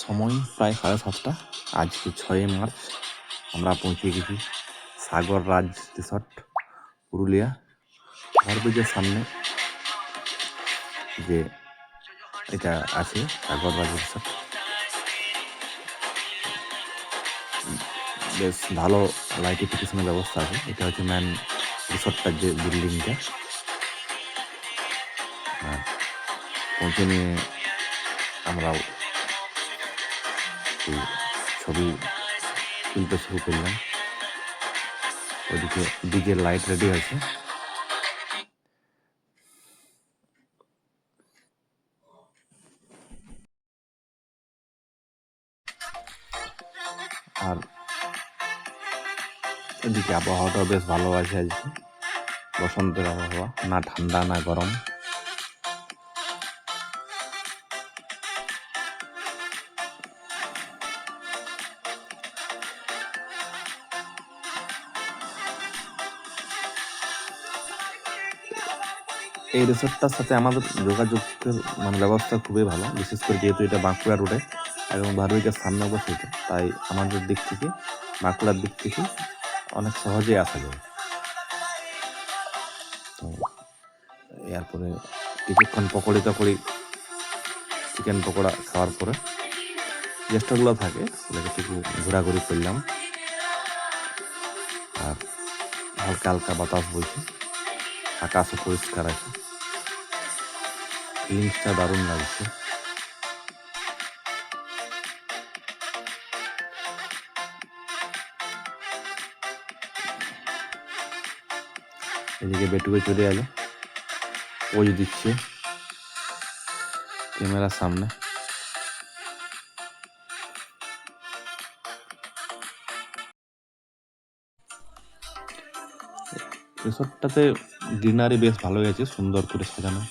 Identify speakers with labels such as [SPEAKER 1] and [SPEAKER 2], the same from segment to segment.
[SPEAKER 1] সময় প্রায় 7:30। আজকে 6 মার্চ। আমরা পৌঁছে গেছি সাগর রাজ রিসর্ট, পুরুলিয়া। ওভারব্রিজের সামনে যে এটা আছে সাগর রাজ রিসর্ট, বেশ ভালো লাইটিফিকেশনের ব্যবস্থা আছে। এটা হচ্ছে ম্যান রিসর্টটার যে বিল্ডিংটা। আর পৌঁছে নিয়ে আমরাও ছবি তুলতে শুরু করলাম। ওইদিকে ডিজের লাইট রেডি আছে। আর এদিকে আবহাওয়াটা বেশ ভালো আছে আজকে, বসন্তের আবহাওয়া, না ঠান্ডা না গরম। এই রিসোর্টটার সাথে আমাদের যোগাযোগের ব্যবস্থা খুবই ভালো, বিশেষ করে যেহেতু এটা বাঁকুড়া রোডে এবং ভারুইটার সামনে অবস্থিত, তাই আমাদের দিক থেকে, বাঁকুড়ার দিক থেকে অনেক সহজেই আসা যায়। তো এরপরে কিছুক্ষণ পকোড়ি চিকেন পকোড়া খাওয়ার পরে গেস্টগুলো থাকে, সেটাকে একটু ঘোরাঘুরি করলাম। আর হালকা হালকা বাতাস বইছে, আকাশও পরিষ্কার আছে, ফিলিংসটা দারুণ লাগছে। এদিকে বেটুকে চলে এলো, পোজ দিচ্ছে ক্যামেরার সামনে। রিসোর্টটাতে গ্রিনারি বেশ ভালো হয়েছে, সুন্দর করে সাজানো।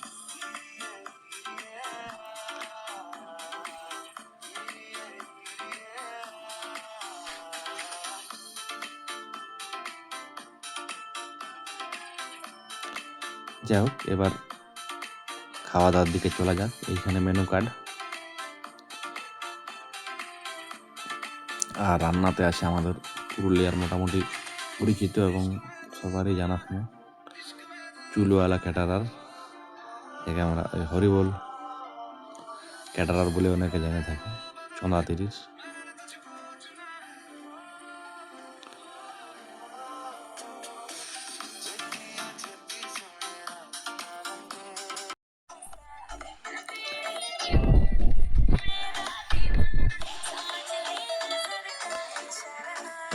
[SPEAKER 1] যাই হোক, এবার খাওয়া দাওয়ার দিকে চলা যাক। এইখানে মেনু কার্ড, আর রান্নাতে আছে আমাদের পুরুলিয়ার মোটামুটি পরিচিত এবং সবারই জানাশোনা চুলওয়ালা ক্যাটারার, একে আমরা হরিবোল ক্যাটারার বলে অনেকে জেনে থাকে, চন্দা 30।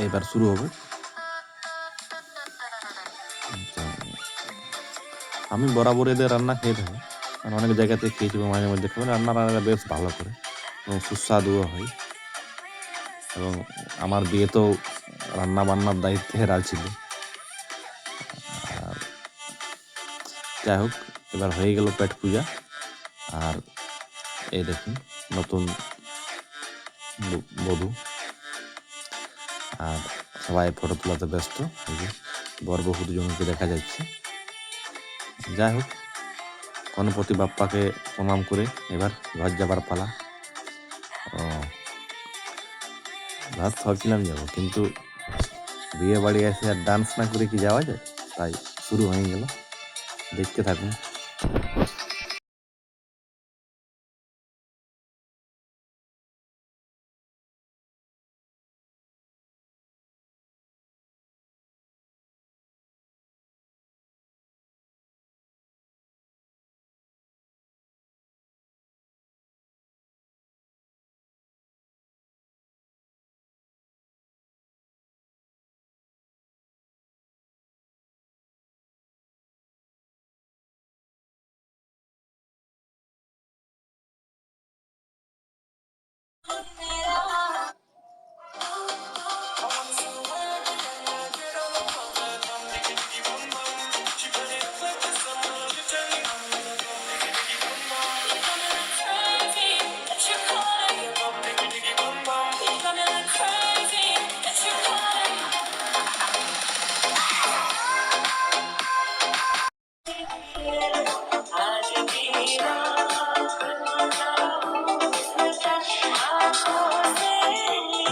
[SPEAKER 1] এবার শুরু হবে। আমি বরাবর এদের রান্না খেয়ে থাকি, আমি অনেক জায়গাতে খেয়েছি এবং মাঝে মধ্যে খাই। রান্না বেশ ভালো করে এবং সুস্বাদুও হয়। এবং আমার বিয়েতেও রান্না বান্নার দায়িত্বে এরা ছিল। আর যাই হোক, এবার হয়ে গেল পেট পূজা। আর এই দেখুন নতুন বধূ, আর সবাই ফটো তোলাতে ব্যস্ত। বর বহু দুজনকে দেখা যাচ্ছে। যাই হোক, গণপতি বাপ্পাকে প্রণাম করে এবার ঘর যাবার পালা। ভাত ভাবছিলাম যাবো, কিন্তু বিয়ে বাড়ি এসে আর ডান্স না করে কি যাওয়া যায়, তাই শুরু হয়ে গেল। দেখতে থাকুন।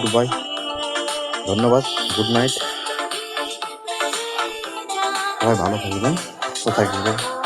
[SPEAKER 1] গুড বাই, ধন্যবাদ, গুড নাইট, সবাই ভালো থাকবেন, সুস্থ থাকবেন।